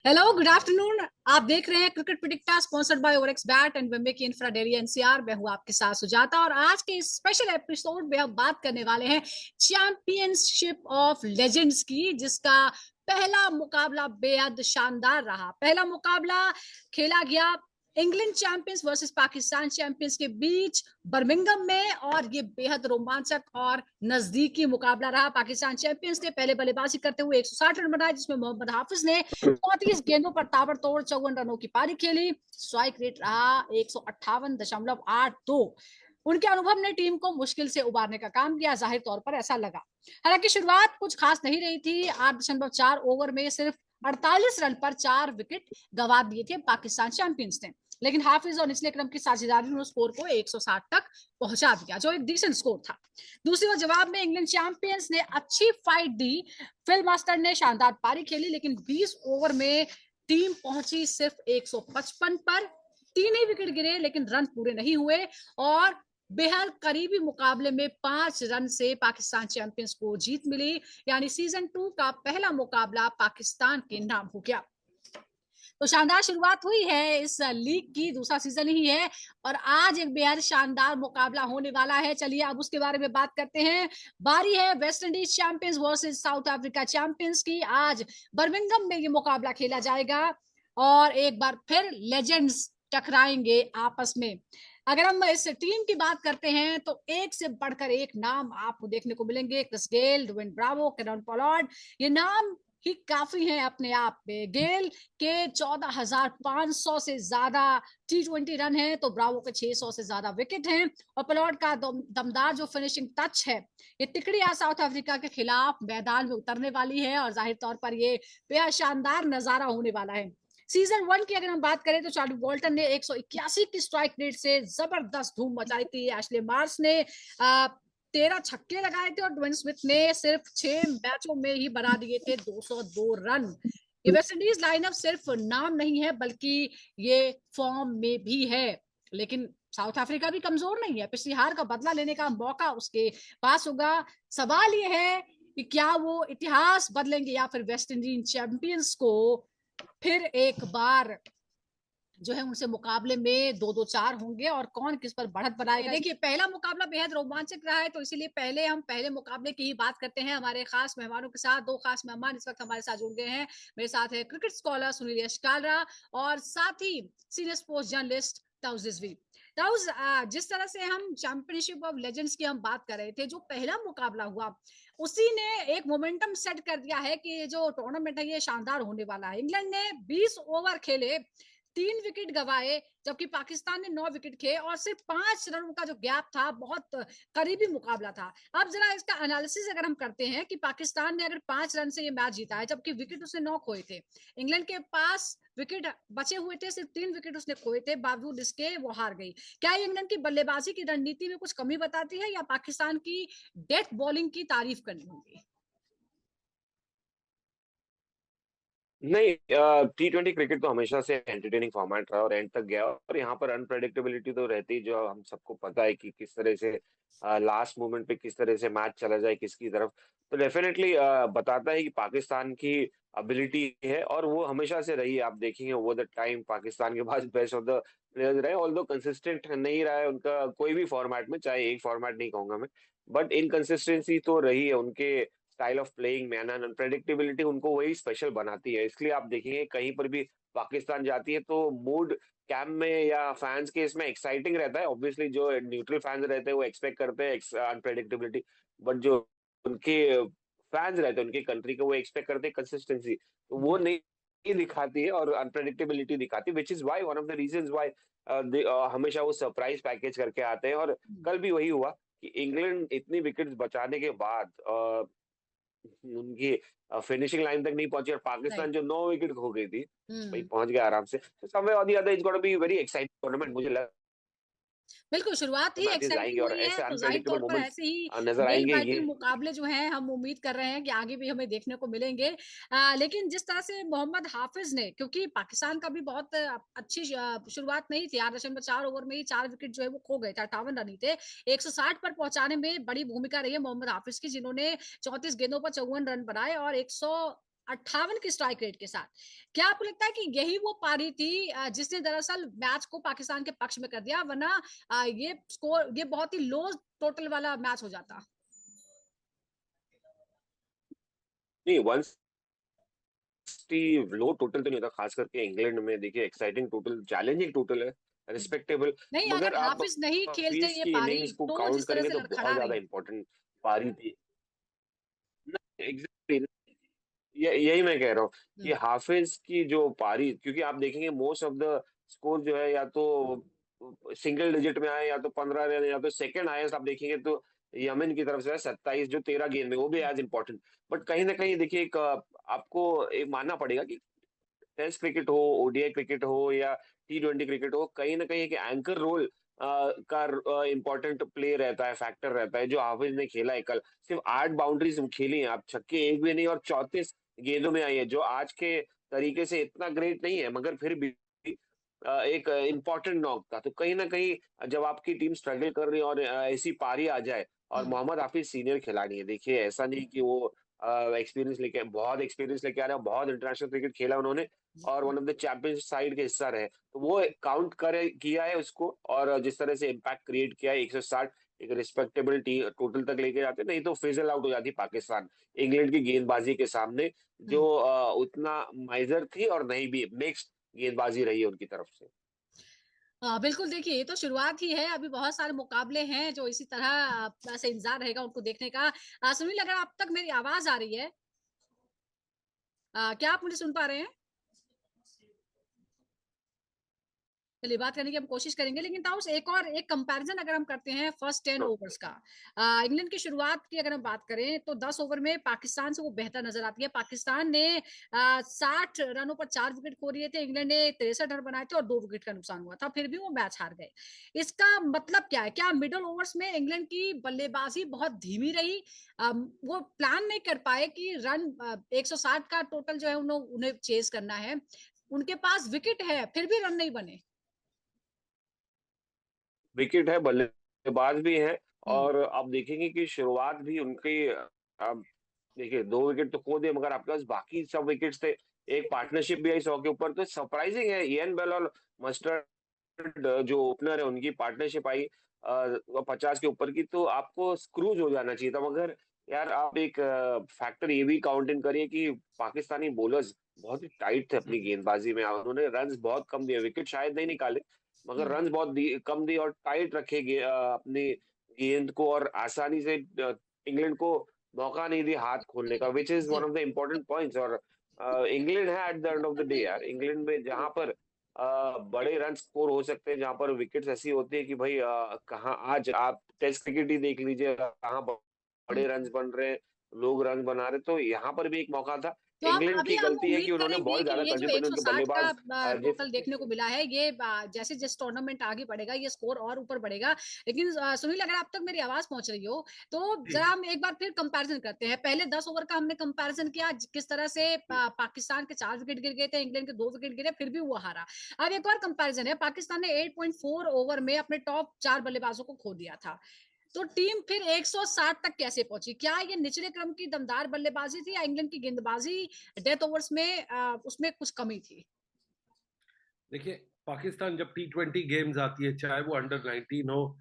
Hello, good afternoon. आप देख रहे हैं क्रिकेट प्रिडिक्टर स्पॉन्सर्ड बाय ओवरएक्स बैट एंड विम्बे की इंफ्रा डेयरी एनसीआर। मैं हूं आपके साथ सुजाता और आज के इस स्पेशल एपिसोड में हम बात करने वाले हैं चैंपियनशिप ऑफ लेजेंड्स की, जिसका पहला मुकाबला बेहद शानदार रहा। पहला मुकाबला खेला गया England champions versus Pakistan champions के बीच बर्मिंघम में, और ये बेहद रोमांचक और नजदीकी मुकाबला रहा। पाकिस्तान चैंपियंस ने पहले बल्लेबाजी करते हुए 160 रन बनाए, जिसमें मोहम्मद हाफिज ने 34 गेंदों पर ताबड़तोड़ 54 रनों की पारी खेली। स्ट्राइक रेट रहा 158.82। उनके अनुभव ने टीम को मुश्किल से उबारने का काम किया, जाहिर तौर पर ऐसा लगा। हालांकि शुरुआत कुछ खास नहीं रही थी। 8.4 ओवर में सिर्फ 48 रन पर 4 विकेट गंवा दिए थे पाकिस्तान चैंपियंस ने, लेकिन हाफिज और निचले क्रम की साझेदारी ने स्कोर को 160 तक पहुंचा दिया, जो एक डिसेंट स्कोर था। दूसरी ओर जवाब में इंग्लैंड चैंपियंस ने अच्छी फाइट दी। फिल मास्टर ने शानदार पारी खेली, लेकिन 20 ओवर में टीम पहुंची सिर्फ 155 पर। 3 ही विकेट गिरे, लेकिन रन पूरे नहीं हुए और बेहद करीबी मुकाबले में 5 रन से पाकिस्तान चैंपियंस को जीत मिली। यानी सीजन 2 का पहला मुकाबला पाकिस्तान के नाम हो गया। तो शानदार शुरुआत हुई है इस लीग की, दूसरा सीजन ही है और आज एक बेहद शानदार मुकाबला होने वाला है। चलिए अब उसके बारे में बात करते हैं। बारी है West Indies champions versus south Africa champions की। आज बर्मिंघम में ये मुकाबला खेला जाएगा और एक बार फिर लेजेंड्स टकराएंगे आपस में। अगर हम इस टीम की बात करते हैं तो एक से बढ़कर एक नाम आपको देखने को मिलेंगे। Chris Gayle, Dwayne Bravo, Kieron Pollard, ये नाम ही काफी हैं अपने आप में। गेल के 14,500 से ज्यादा T20 रन हैं, तो ब्रावो के 600 से ज्यादा विकेट हैं और पोलार्ड का दमदार जो फिनिशिंग टच है, ये तिकड़ी आज साउथ अफ्रीका के खिलाफ मैदान में उतरने वाली है और जाहिर तौर पर ये बेहद शानदार नजारा होने वाला है। सीजन 1 की अगर हम बात करें तो चार्ली वॉल्टन ने 181 की स्ट्राइक रेट से जबरदस्त धूम मचाई थी। एशले मार्स ने 13 छक्के लगाए थे और ड्वेन स्मिथ ने सिर्फ 6 मैचों में ही बना दिए थे 202 रन। ये वेस्ट इंडीज लाइनअप सिर्फ नाम नहीं है, बल्कि ये फॉर्म में भी है। लेकिन साउथ अफ्रीका भी कमजोर नहीं है। पिछली हार का बदला लेने का मौका उसके पास होगा। सवाल ये है कि क्या वो इतिहास बदलेंगे या फिर वेस्ट इंडीज चैंपियंस को फिर एक बार जो है उनसे मुकाबले में 2-2-4 होंगे और कौन किस पर बढ़त बनाएगा। देखिए, पहला मुकाबला बेहद रोमांचक रहा है, तो इसीलिए पहले हम पहले मुकाबले की ही बात करते हैं हमारे खास मेहमानों के साथ। 2 खास मेहमान इस वक्त हमारे साथ जुड़ गए हैं। मेरे साथ है क्रिकेट स्कॉलर सुनील यश कालरा और साथ ही सीनियर स्पोर्ट्स जर्नलिस्ट ताउज रिजवी। ताउज, जिस तरह से हम चैंपियनशिप ऑफ लेजेंड्स की हम बात कर रहे थे, जो पहला मुकाबला हुआ उसी ने एक मोमेंटम सेट कर दिया है कि जो टूर्नामेंट है ये शानदार होने वाला है। इंग्लैंड ने 20 ओवर खेले, 3 विकेट गंवाए, जबकि पाकिस्तान ने 9 विकेट खेले और सिर्फ 5 रनों का जो गैप था, बहुत करीबी मुकाबला था। अब जरा इसका एनालिसिस अगर हम करते हैं कि पाकिस्तान ने अगर 5 रन से ये मैच जीता है, जबकि विकेट उसने 9 खोए थे। इंग्लैंड के पास विकेट बचे हुए थे, सिर्फ 3 विकेट उसने खोए थे, बावजूद इसके वो हार गई। क्या इंग्लैंड की बल्लेबाजी की रणनीति में कुछ कमी बताती है या पाकिस्तान की डेथ बॉलिंग की तारीफ करनी होगी? नहीं, T20 क्रिकेट तो हमेशा से एंटरटेनिंग फॉर्मेट रहा और एंड तक गया और यहाँ पर अनप्रेडिक्टेबिलिटी तो रहती है, जो हम सबको पता है कि किस तरह से लास्ट मोमेंट पे किस तरह से मैच चला जाए किसकी तरफ। तो डेफिनेटली बताता है कि पाकिस्तान की एबिलिटी है और वो हमेशा से रही है। आप देखेंगे ओवर द टाइम पाकिस्तान के पास बेस्ट ऑफ द प्लेयर्स रहे, ऑल्दो कंसिस्टेंट नहीं रहा है उनका कोई भी फॉर्मेट में, चाहे एक फॉर्मेट नहीं कहूंगा मैं, बट इनकंसिस्टेंसी तो रही है उनके स्टाइल ऑफ प्लेइंग में। अनप्रेडिक्टेबिलिटी उनको वही स्पेशल बनाती है। इसलिए आप देखेंगे कहीं पर भी पाकिस्तान जाती है तो मूड कैंप में या फैंस के इसमें एक्साइटिंग रहता है। ऑब्वियसली जो न्यूट्रल फैंस रहते हैं वो एक्सपेक्ट करते हैं अनप्रेडिक्टेबिलिटी, बट जो उनके फैंस रहते हैं उनकी कंट्री के, वो एक्सपेक्ट करते हैं कंसिस्टेंसी। तो वो नहीं दिखाती है और अनप्रेडिक्टेबिलिटी दिखाती है, which is why one of the reasons why हमेशा वो सरप्राइज पैकेज करके आते हैं। और कल भी वही हुआ कि इंग्लैंड इतनी विकेट्स बचाने के बाद उनकी फिनिशिंग लाइन तक नहीं पहुंची और पाकिस्तान राइट। जो 9 विकेट खो गई थी भाई हम्म। पहुंच गया आराम से। तो समवेयर और the other it's gonna be very exciting tournament. मुझे लगा बिल्कुल, शुरुआत ही मैचेस आएंगे एक्साइटिंग और हुई है, ऐसे तो ज़ाहिर अनप्रेडिक्टेबल तौर पर मोमेंट्स ऐसे ही नजर नेल आएंगे ये। बाइटिंग मुकाबले जो हैं, हम उम्मीद कर रहे हैं कि आगे भी हमें देखने को मिलेंगे। लेकिन जिस तरह से मोहम्मद हाफिज़ ने, क्योंकि पाकिस्तान का भी बहुत अच्छी शुरुआत नहीं थी। 8.4 ओवर में ही 4 विकेट जो है वो खो गए थे, 58 रन ही थे। 160 पर पहुंचाने में बड़ी भूमिका रही है मोहम्मद हाफिज़ की, जिन्होंने 34 गेंदों पर 54 रन बनाए और 58 की स्ट्राइक रेट के साथ। क्या आपको लगता है कि यही वो पारी थी जिसने दरअसल मैच को पाकिस्तान के पक्ष में कर दिया, वरना ये बहुत ही लो टोटल वाला मैच हो जाता? नहीं, 160 लो टोटल तो नहीं था, खास करके इंग्लैंड में देखिए एक्साइटिंग टोटल, चैलेंजिंग टोटल है, रिस्पेक्टेबल। नहीं, मगर अगर आप हाफिज नहीं खेलते हफीज ये की पारी इनिंग्स को तो काउंट जिस तरह करेंगे से तो बहुत लड़खड़ा ज्यादा रही। इंपॉर्टेंट पारी थी। एग्जैक्टली, यही मैं कह रहा हूँ कि हम्म, हाफिज की जो पारी, क्योंकि आप देखेंगे मोस्ट ऑफ द स्कोर जो है या तो सिंगल डिजिट में आए, या तो 15 रन, या तो सेकंड हाईएस्ट आप देखेंगे तो यमन की तरफ से है 27, जो 13 गेंद में, वो भी एज इंपॉर्टेंट। बट कहीं ना कहीं देखिए एक आपको एक मानना पड़ेगा कि टेस्ट क्रिकेट हो, ओडीआई क्रिकेट हो, या T20 क्रिकेट हो, कहीं ना कहीं एक एंकर रोल का इम्पोर्टेंट प्ले रहता है, फैक्टर रहता है, जो हाफिज ने खेला है कल। सिर्फ 8 बाउंड्रीज खेली हैं आप, छक्के एक भी नहीं, और 34 गेंदों में आई है, जो आज के तरीके से इतना ग्रेट नहीं है, मगर फिर भी एक इम्पोर्टेंट नॉक था। तो कहीं ना कहीं जब आपकी टीम स्ट्रगल कर रही है और ऐसी पारी आ जाए, और हम्म, मोहम्मद हाफिज सीनियर खिलाड़ी है, देखिए ऐसा नहीं कि वो एक्सपीरियंस लेके, बहुत एक्सपीरियंस लेके आ रहे हैं, बहुत इंटरनेशनल क्रिकेट खेला उन्होंने, और one of the champion side के हिस्सा रहे, तो वो काउंट करे किया है उसको। और जिस तरह से इम्पैक्ट क्रिएट किया है, 160 एक रिस्पेक्टेबल टोटल तक लेके जाते, नहीं तो फिजल आउट हो जाती पाकिस्तान इंग्लैंड की गेंदबाजी के सामने, जो हम्म। उतना माइजर थी, और नहीं भी मिक्स्ड गेंदबाजी रही है उनकी तरफ से। बिल्कुल, देखिए ये तो शुरुआत ही है, अभी बहुत सारे मुकाबले हैं जो इसी तरह ऐसे इंतजार रहेगा उनको देखने का। सुनील, अगर आप तक मेरी आवाज आ रही है, क्या आप मुझे सुन पा रहे हैं? चलिए, बात करने की हम कोशिश करेंगे, लेकिन ताउस एक कंपैरिजन अगर हम करते हैं फर्स्ट 10 ओवर्स का, इंग्लैंड की शुरुआत की अगर हम बात करें तो 10 ओवर में पाकिस्तान से वो बेहतर नजर आती है। पाकिस्तान ने 60 रनों पर 4 विकेट खो दिए थे, इंग्लैंड ने 63 रन बनाए थे और 2 विकेट का नुकसान हुआ था, फिर भी वो मैच हार गए। इसका मतलब क्या है? क्या मिडल ओवर्स में इंग्लैंड की बल्लेबाजी बहुत धीमी रही? वो प्लान नहीं कर पाए कि रन 160 का टोटल जो है उन्हें चेज करना है, उनके पास विकेट है फिर भी रन नहीं बने। विकेट है, बल्लेबाज भी है, हम्म, और आप देखेंगे कि शुरुआत भी उनकी, आप देखिए 2 विकेट तो खो दिए, मगर आपके पास बाकी सब विकेट्स थे, एक पार्टनरशिप भी आई 100 के ऊपर। तो सरप्राइजिंग है, इयन बेल और मस्टर्ड जो ओपनर है, उनकी पार्टनरशिप आई 50 के ऊपर की, तो आपको स्क्रूज हो जाना चाहिए था। मगर यार आप एक फैक्टर ये भी काउंट इन करिए कि पाकिस्तानी बॉलर्स बहुत ही टाइट थे अपनी गेंदबाजी में, और उन्होंने रन्स बहुत कम दिए, विकेट शायद नहीं निकाले, मगर हम्म, रन्स बहुत कम दिए, और टाइट रखे अपनी गेंद को, और आसानी से इंग्लैंड को मौका नहीं दिया हाथ खोलने का, विच इज वन जी। Of the important points. और इंग्लैंड है at the end of the day, यार इंग्लैंड में जहां पर बड़े रन स्कोर हो सकते हैं, जहां पर विकेट्स ऐसी होती है कि भाई कहाँ, आज आप टेस्ट क्रिकेट ही देख लीजिए, कहाँ हम्म। बड़े रन बन रहे हैं, लोग रन बना रहे, तो यहाँ पर भी एक मौका था। तो अब इंग्लैंड अभी की हम गलती है उम्मीद कि उन्होंने करेंगे बॉल कि ज्यादा ये कर दी, जो बट उनके 160 का बल्लेबाज जिस, टोटल देखने को मिला है, ये जैसे जैसे टूर्नामेंट आगे बढ़ेगा ये स्कोर और ऊपर बढ़ेगा। लेकिन सुनील, अगर आप तक मेरी आवाज पहुंच रही हो तो जरा हम एक बार फिर कंपैरिजन करते हैं। पहले 10 ओवर का हमने कंपैरिजन किया, किस तरह से पाकिस्तान के 4 विकेट गिर गए थे, इंग्लैंड के 2 विकेट गिरे, फिर भी वो हारा। अब एक और कंपैरिजन है, पाकिस्तान ने 8.4 ओवर में अपने टॉप 4 बल्लेबाजों को खो दिया था, तो टीम फिर 160 तक कैसे पहुंची? क्या ये निचले क्रम की दमदार बल्लेबाजी थी, या इंग्लैंड की गेंदबाजी डेथ ओवर्स में उसमें कुछ कमी थी? देखिए, पाकिस्तान जब T20 गेम्स आती है, चाहे वो अंडर 19 हो,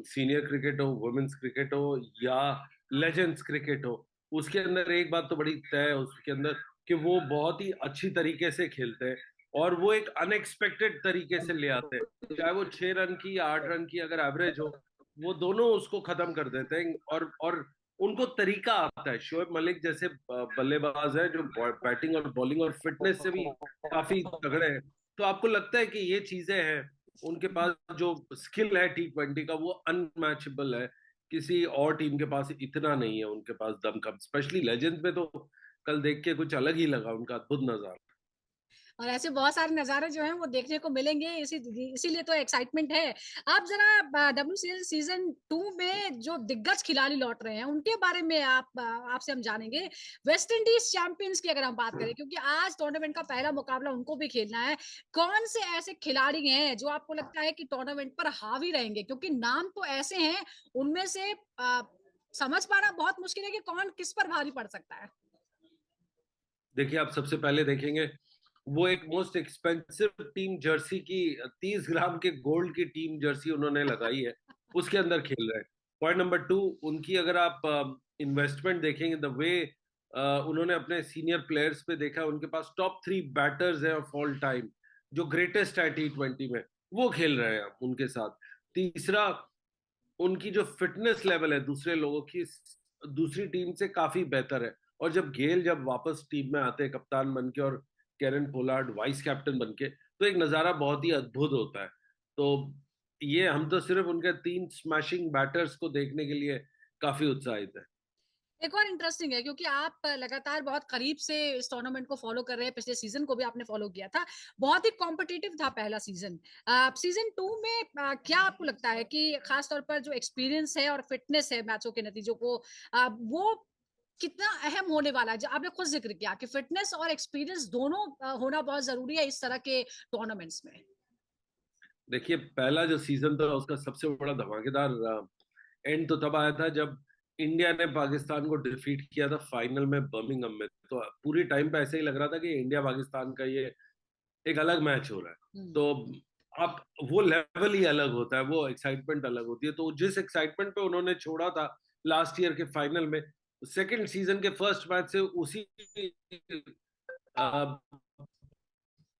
सीनियर क्रिकेट हो, वुमेन्स क्रिकेट हो, या लेजेंड्स क्रिकेट हो, उसके अंदर एक बात तो बड़ी तय है उसके अंदर, कि वो बहुत ही अच्छी तरीके से खेलते हैं, और वो एक अनएक्सपेक्टेड तरीके से ले आते हैं। चाहे वो 6 रन की या 8 रन की अगर एवरेज हो, वो दोनों उसको खत्म कर देते हैं, और उनको तरीका आता है। शोएब मलिक जैसे बल्लेबाज है जो बैटिंग और बॉलिंग और फिटनेस से भी काफी तगड़े हैं, तो आपको लगता है कि ये चीजें हैं उनके पास, जो स्किल है T20 का वो अनमैचेबल है, किसी और टीम के पास इतना नहीं है उनके पास दमखम, स्पेशली लेजेंड्स में तो कल देख के कुछ अलग ही लगा, उनका अद्भुत नजारा। और ऐसे बहुत सारे नजारे जो हैं वो देखने को मिलेंगे, इसीलिए तो एक्साइटमेंट है। आप जरा WCL सीजन 2 में जो दिग्गज खिलाड़ी लौट रहे हैं उनके बारे में आपसे हम जानेंगे। वेस्ट इंडीज चैंपियंस की अगर हम बात करें, क्योंकि आज टूर्नामेंट का पहला मुकाबला उनको भी खेलना है, कौन से ऐसे खिलाड़ी हैं जो आपको लगता है कि टूर्नामेंट पर हावी रहेंगे? क्योंकि नाम तो ऐसे हैं, उनमें से समझ पाना बहुत मुश्किल है कि कौन किस पर भारी पड़ सकता है। देखिए, आप सबसे पहले देखेंगे वो एक मोस्ट एक्सपेंसिव टीम जर्सी की 30 ग्राम के गोल्ड की टीम जर्सी उन्होंने लगाई है, उसके अंदर खेल रहे हैं। पॉइंट नंबर 2, उनकी अगर आप इन्वेस्टमेंट देखेंगे, द वे उन्होंने अपने सीनियर प्लेयर्स पे देखा, उनके पास टॉप 3 बैटर्स हैं ऑफ ऑल टाइम जो ग्रेटेस्ट है T20 में, वो खेल रहे हैं उनके साथ। तीसरा, उनकी जो फिटनेस लेवल है दूसरे लोगों की दूसरी टीम से काफी बेहतर है। और जब वापस टीम में आते हैं कप्तान बन के, और कैरन पोलार्ड वाइस कैप्टन बन के, तो एक नजारा बहुत ही अद्भुत होता है। तो ये हम तो सिर्फ उनके 3 स्मैशिंग बैटर्स को देखने के लिए काफी उत्साहित है। एक और इंटरेस्टिंग है क्योंकि आप लगातार बहुत करीब से इस टूर्नामेंट को फॉलो कर रहे हैं, पिछले सीजन को भी आपने फॉलो किया था, बहुत ही कॉम्पिटिटिव था पहला सीजन। सीजन 2 में क्या आपको लगता है कि खासतौर पर जो एक्सपीरियंस है और फिटनेस है मैचों के नतीजों को, वो कितना अहम होने वाला है? जो आपने खुद जिक्र किया कि फिटनेस और एक्सपीरियंस दोनों होना बहुत जरूरी है इस तरह के टूर्नामेंट्स में। देखिए, पहला जो सीजन था उसका सबसे बड़ा धमाकेदार एंड तो तब आया था जब इंडिया ने पाकिस्तान को डिफीट किया था फाइनल में बर्मिंघम में। तो पूरी टाइम पे ऐसे ही लग रहा था कि इंडिया पाकिस्तान का ये एक अलग मैच हो रहा है। तो आप वो लेवल ही अलग होता है, वो एक्साइटमेंट अलग होती है। तो जिस एक्साइटमेंट पे उन्होंने छोड़ा था लास्ट ईयर के फाइनल में, सेकंड सीजन के फर्स्ट मैच से उसी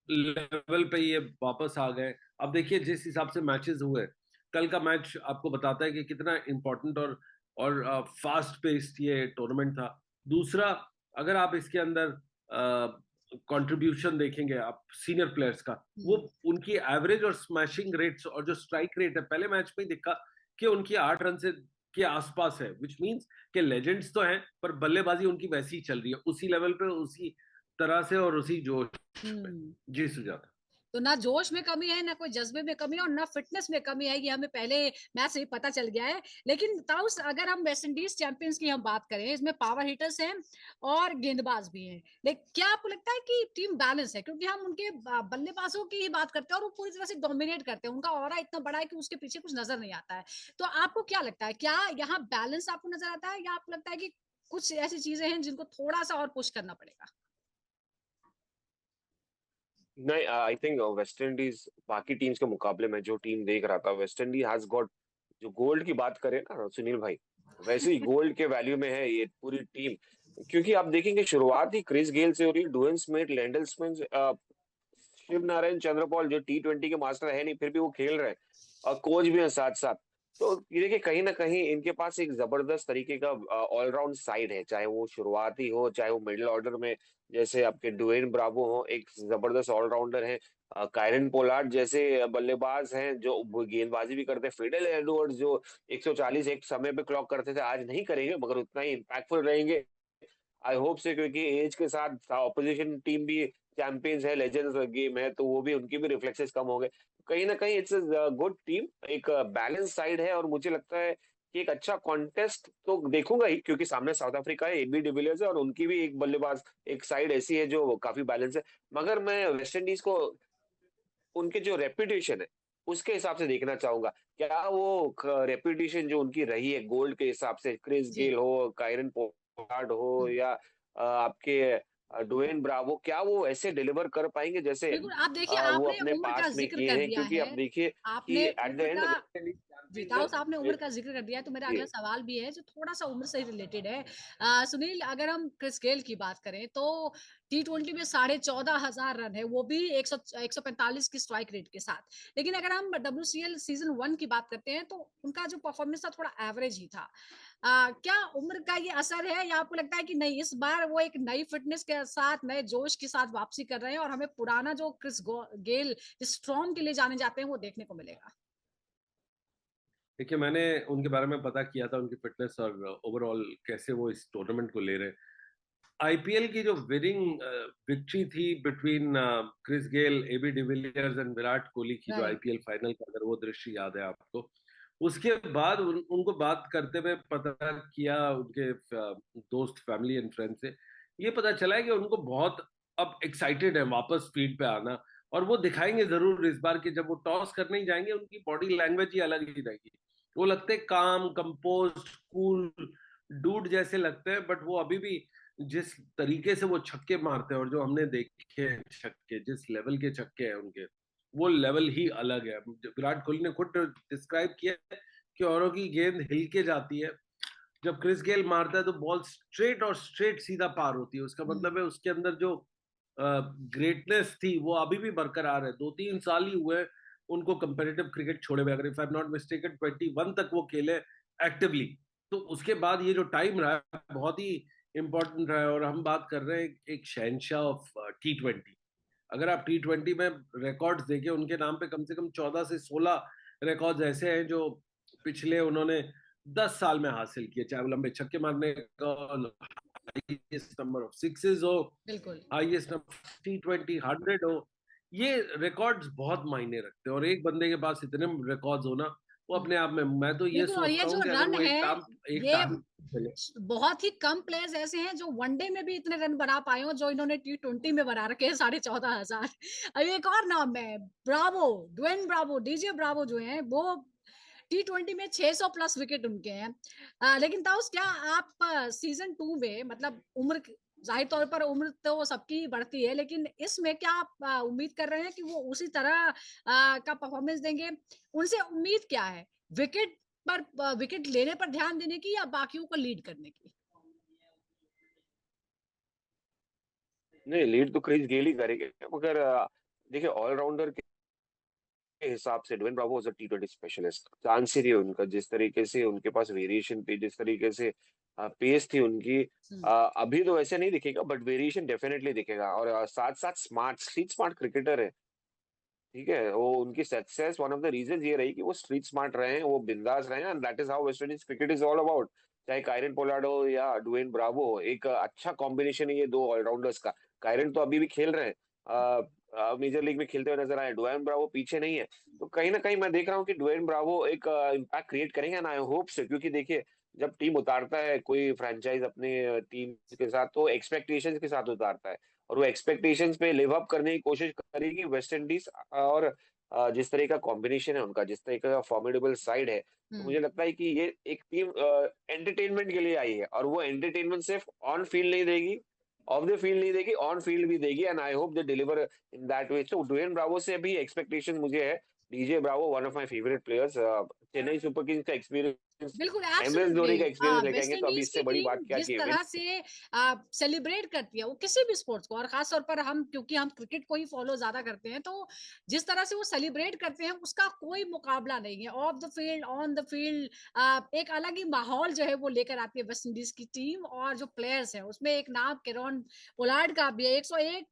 लेवल पे ये वापस आ गए। अब देखिए, जिस हिसाब से मैचेस हुए, कल का मैच आपको बताता है कि कितना इंपॉर्टेंट और फास्ट पेस्ड ये टूर्नामेंट था। दूसरा, अगर आप इसके अंदर कंट्रीब्यूशन देखेंगे आप सीनियर प्लेयर्स का, वो उनकी एवरेज और स्मैशिंग रेट्स और जो स्ट्राइक रेट है, पहले मैच में ही दिखा कि उनकी 8 रन से के आसपास है, विच मींस कि लेजेंड्स तो हैं पर बल्लेबाजी उनकी वैसी ही चल रही है, उसी लेवल पे, उसी तरह से और उसी जोश में। जी सुजाता। तो ना जोश में कमी है, ना कोई जज्बे में कमी है, और ना फिटनेस में कमी है, ये हमें पहले मैच से ही पता चल गया है। लेकिन ताउस, अगर हम वेस्ट इंडीज चैंपियंस की हम बात करें, इसमें पावर हिटर्स हैं और गेंदबाज भी हैं, लेकिन क्या आपको लगता है कि टीम बैलेंस है? क्योंकि हम उनके बल्लेबाजों की ही बात करते हैं और वो पूरी तरह से डोमिनेट करते हैं, उनका ऑरा इतना बड़ा है कि उसके पीछे कुछ नजर नहीं आता है। तो आपको क्या लगता है, क्या यहाँ बैलेंस आपको नजर आता है, या आपको लगता है कि कुछ ऐसी चीजें हैं जिनको थोड़ा सा और पुश करना पड़ेगा? नहीं, आई थिंक वेस्ट इंडीज बाकी टीम्स के मुकाबले में जो टीम देख रहा था, वेस्ट इंडीज हैज गॉट, जो गोल्ड की बात करें ना सुनील भाई, वैसे ही गोल्ड के वैल्यू में है ये पूरी टीम। क्योंकि आप देखेंगे शुरुआत ही क्रिस गेल से हो रही है, Dwayne Smith, Lendl Smith, Shivnarine Chanderpaul जो T20 के मास्टर है नहीं, फिर भी वो खेल रहे हैं और कोच भी है साथ साथ। तो ये देखिए, कहीं ना कहीं इनके पास एक जबरदस्त तरीके का ऑलराउंड साइड है, चाहे वो शुरुआती हो चाहे वो मिडिल ऑर्डर में, जैसे आपके डुएन ब्रावो हो, एक जबरदस्त ऑलराउंडर है। कायरन पोलार्ड जैसे बल्लेबाज हैं जो गेंदबाजी भी करते हैं। फिडेल एडवर्ड्स जो 140 एक समय पे क्लॉक करते थे, आज नहीं करेंगे मगर उतना ही इम्पैक्टफुल रहेंगे, आई होप से, क्योंकि एज के साथ ऑपोजिशन टीम भी चैंपियंस है, लेजेंड्स गेम है, तो वो भी, उनकी भी रिफ्लेक्सेस कम हो गए। कहीं ना कहीं इट्स गुड टीम, एक बैलेंस साइड है, और मुझे लगता है कि एक अच्छा कॉन्टेस्ट तो देखूंगा ही, क्योंकि सामने साउथ अफ्रीका है, AB डिविलियर्स है, और उनकी भी एक बल्लेबाज, एक साइड ऐसी है जो काफी बैलेंस है। मगर मैं वेस्ट इंडीज को उनके जो रेपुटेशन है उसके हिसाब से देखना चाहूंगा। क्या वो रेपुटेशन जो उनकी रही है गोल्ड के हिसाब से, क्रिस जी गेल हो, कायरन पोलार्ड हो, या आपके डुएन ब्रावो, क्या वो ऐसे डिलीवर कर पाएंगे जैसे बिल्कुल। आप देखिए, वो आपने अपने उम्र का पास्ट में जिक्र किए कर हैं? दिया क्योंकि है, अब देखिए कि आपने एट द उम्र एंड का, वेस्ट इंडीज जी चैंपियंस ताऊस, आपने है। उम्र का जिक्र कर दिया है, तो मेरा जी। अगला सवाल भी है जो थोड़ा सा उम्र से रिलेटेड है। सुनील, अगर हम क्रिस गेल की बात करें तो T20 में 14,500 रन है, वो भी 145 की स्ट्राइक रेट के साथ। लेकिन अगर हम WCL सीजन 1 की बात करते हैं तो उनका जो परफॉर्मेंस था थोड़ा एवरेज ही था। क्या उम्र का ये असर है, या आपको लगता है कि नहीं, इस बार वो एक नई फिटनेस के साथ, नए जोश के साथ वापसी कर रहे हैं और हमें पुराना जो गेल जिस स्ट्रॉन्ग के लिए जाने जाते हैं वो देखने को मिलेगा? देखिए, मैंने उनके बारे में पता किया था, उनकी फिटनेस और ओवरऑल कैसे वो इस टूर्नामेंट को ले रहे हैं। आईपीएल की जो विनिंग विक्ट्री थी between Chris Gayle, AB de Villiers and Virat Kohli की, जो राइट। आईपीएल फाइनल का अगर वो दृश्य याद है आपको, उसके बाद उनको बात करते हुए पता किया उनके दोस्त, फैमिली एंड फ्रेंड से, ये पता चला है कि उनको बहुत अब एक्साइटेड है वापस फील्ड पे आना। और वो दिखाएंगे जरूर इस बार कि जब वो टॉस करने ही जाएंगे, उनकी बॉडी लैंग्वेज ही अलग ही रहेगी। वो लगते हैं काम, कंपोज, कूल डूड जैसे लगते हैं, बट वो अभी भी जिस तरीके से वो छक्के मारते हैं और जो हमने देखे हैं छक्के, जिस लेवल के छक्के हैं उनके, वो लेवल ही अलग है। विराट कोहली ने खुद डिस्क्राइब किया है कि औरों की गेंद हिल के जाती है, जब क्रिस गेल मारता है तो बॉल स्ट्रेट और स्ट्रेट सीधा पार होती है। उसका मतलब है उसके अंदर जो ग्रेटनेस थी वो अभी भी बरकरार है। 2-3 साल ही हुए उनको कंपेटिटिव क्रिकेट छोड़े हुए, अगर if I am not mistaken 21 तक वो खेले एक्टिवली। तो उसके बाद ये जो टाइम रहा है बहुत ही इंपॉर्टेंट रहा है। और हम बात कर रहे हैं एक शहंशाह ऑफ T20। अगर आप T20 में रिकॉर्ड्स देखें, उनके नाम पे कम से कम 14 से 16 रिकॉर्ड्स ऐसे हैं जो पिछले उन्होंने 10 साल में हासिल किए, चाहे वो लंबे छक्के मारने का, हाईएस्ट नंबर ऑफ सिक्सेस हो, बिल्कुल हाईएस्ट नंबर T20 100 हो। ये रिकॉर्ड्स बहुत मायने रखते हैं, और एक बंदे के पास इतने रिकॉर्ड्स होना वो अपने आप में, मैं तो ये बिल्कुल। और ये सोचता जो हूँ कि अगर रन वो है, एक ये टाइम चले। बहुत ही कम प्लेयर्स ऐसे हैं जो वनडे में भी इतने रन बना पाए हो जो इन्होंने T20 में बना रखे हैं 14,500। अभी एक और नाम है, Bravo, Dwayne Bravo, DJ Bravo जो है वो T20 में 600 प्लस विकेट उनके हैं। लेकिन ताउस, क्या आप सीजन 2 में, मतलब उम्र, जाहिर तौर पर उम्र तो सबकी बढ़ती है, लेकिन इसमें क्या आप उम्मीद कर रहे हैं कि वो उसी तरह का परफॉर्मेंस देंगे? उनसे उम्मीद क्या है? विकेट पर, विकेट लेने पर ध्यान देने की या बाकियों को लीड करने की? नहीं, लीड तो क्रिस गेल ही करेंगे, मगर देखिए ऑलराउंडर के हिसाब से Dwayne Bravo is a T20 specialist. Chance ही नहीं है उनका, जिस तरीके से उनके पास वेरिएशन थी, जिस तरीके से पेस थी उनकी। हुँ, अभी तो वैसे नहीं दिखेगा, बट वेरिएशन डेफिनेटली दिखेगा। और साथ साथ स्ट्रीट स्मार्ट क्रिकेटर है। ठीक है, वो उनकी success one of the reason ये रही कि वो स्ट्रीट स्मार्ट रहे हैं, वो बिंदास रहे हैं, and that is how West Indies cricket is all about. चाहे कायरन पोलार्ड हो या ड्वेन ब्रावो हो, एक अच्छा कॉम्बिनेशन है ये दो ऑलराउंडर्स का। कायरन तो अभी भी खेल रहे हैं, मेजर लीग में खेलते हुए नजर आए, ड्वेन ब्रावो पीछे नहीं है। तो कहीं ना कहीं मैं देख रहा हूँ कि ड्वेन ब्रावो एक इम्पैक्ट क्रिएट करेंगे, एंड आई होप से, क्योंकि देखिए जब टीम उतारता है कोई फ्रेंचाइज अपने टीम के साथ, तो एक्सपेक्टेशंस के साथ उतारता है, और वो एक्सपेक्टेशंस पे लिव अप करने की कोशिश करेगी वेस्ट इंडीज। और जिस तरह का कॉम्बिनेशन है उनका, जिस तरह का फॉर्मिडेबल साइड है, तो हुँ। मुझे लगता है कि ये एक टीम एंटरटेनमेंट के लिए आई है, और वो एंटरटेनमेंट सिर्फ ऑन फील्ड नहीं देगी, ऑफ द फील्ड नहीं देगी, ऑन फील्ड भी देगी, and I hope they deliver in that way. तो ड्वेन ब्रावो से भी एक्सपेक्टेशन मुझे है। DJ Bravo one of my favourite players. Chennai super Kings का एक्सपीरियंस, बिल्कुल, एमएस एब्सोल्युटली। धोनी का एक्सपीरियंस लेके वेस्ट आएंगे, तो अभी इंडीज की इससे बड़ी टीम बात क्या जिस की है। तरह से सेलिब्रेट करती है वो किसी भी स्पोर्ट्स को, और खास तौर पर हम, क्योंकि हम क्रिकेट को ही फॉलो ज्यादा करते हैं, तो जिस तरह से वो सेलिब्रेट करते हैं उसका कोई मुकाबला नहीं है। Of the field, on the field, एक अलग ही माहौल जो है वो लेकर आती है वेस्ट इंडीज की टीम। और जो प्लेयर्स हैं उसमें एक नाम केरन पोलार्ड का भी है। 101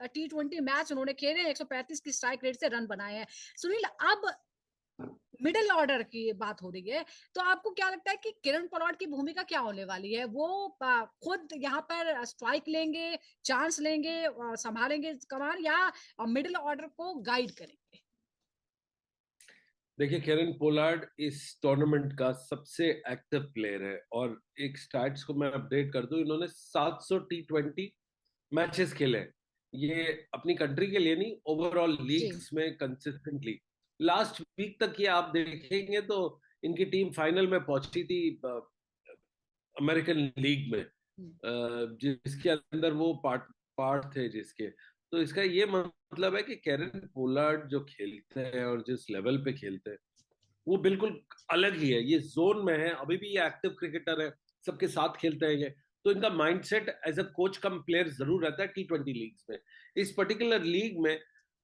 T20 मैच उन्होंने खेले, 135 की स्ट्राइक रेट से रन बनाए हैं। सुनील, अब मिडिल ऑर्डर की बात हो रही है, तो आपको क्या लगता है कि किरण पोलार्ड की भूमिका क्या होने वाली है? वो खुद यहाँ पर स्ट्राइक लेंगे, चांस लेंगे, संभालेंगे कमान, या मिडिल ऑर्डर को गाइड करेंगे? देखिए, केरन पोलार्ड इस टूर्नामेंट का सबसे एक्टिव प्लेयर है, और एक स्टैट्स को मैं अपडेट कर दूं, इन्होंने 700 T20 मैचेस खेले हैं। ये अपनी कंट्री के लिए नहीं, ओवरऑल जी। लीग्स में कंसिस्टेंटली। लास्ट वीक तक ये आप देखेंगे तो इनकी टीम फाइनल में पहुंची थी अमेरिकन लीग में, हम्म, जिसके अंदर वो पार्ट पार्ट थे जिसके। तो इसका ये मतलब है कि केरन पोलार्ड जो खेलते हैं और जिस लेवल पे खेलते हैं वो बिल्कुल अलग ही है। ये जोन में है, अभी भी ये एक्टिव क्रिकेटर है, सबके साथ खेलते हैं ये। तो इनका mindset as a coach cum player जरूर रहता है T20 लीग्स में। इस पर्टिकुलर लीग में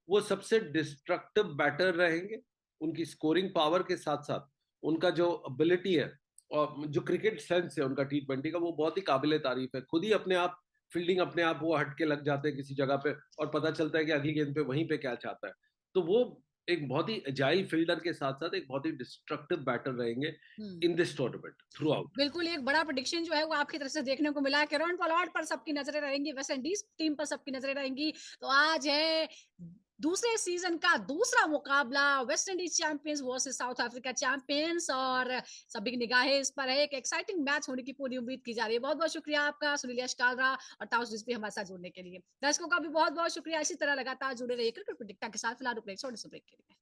वो सबसे डिस्ट्रक्टिव बैटर रहेंगे। उनकी स्कोरिंग पावर के साथ साथ उनका जो एबिलिटी है और जो क्रिकेट सेंस है उनका T20 का, वो बहुत ही काबिले तारीफ है। खुद ही अपने आप फील्डिंग अपने आप वो हट के लग जाते हैं किसी जगह पे, और पता चलता है कि अगली गेंद पे वहीं पे क्या चाहता है। तो वो एक बहुत ही एजाइल फील्डर के साथ साथ एक बहुत ही डिस्ट्रक्टिव बैटर रहेंगे hmm. In this tournament throughout. बिल्कुल, एक बड़ा प्रेडिक्शन जो है वो आपकी तरफ से देखने को मिला है। केरन पोलार्ड पर सबकी नजरें रहेंगी, वेस्ट इंडीज टीम पर सबकी नजरें रहेंगी। तो आज है दूसरे सीजन का दूसरा मुकाबला, West Indies champions versus south Africa champions, और सभी की निगाहें इस पर है। एक एक्साइटिंग मैच होने की पूरी उम्मीद की जा रही है। बहुत बहुत शुक्रिया आपका सुनील यश कालरा और ताउस रिजवी हमारे साथ जुड़ने के लिए। दर्शकों का भी बहुत बहुत शुक्रिया। इसी तरह लगातार जुड़े रहिए क्रिकेट प्रेडिक्टर के साथ। फिलहाल ब्रेक के लिए।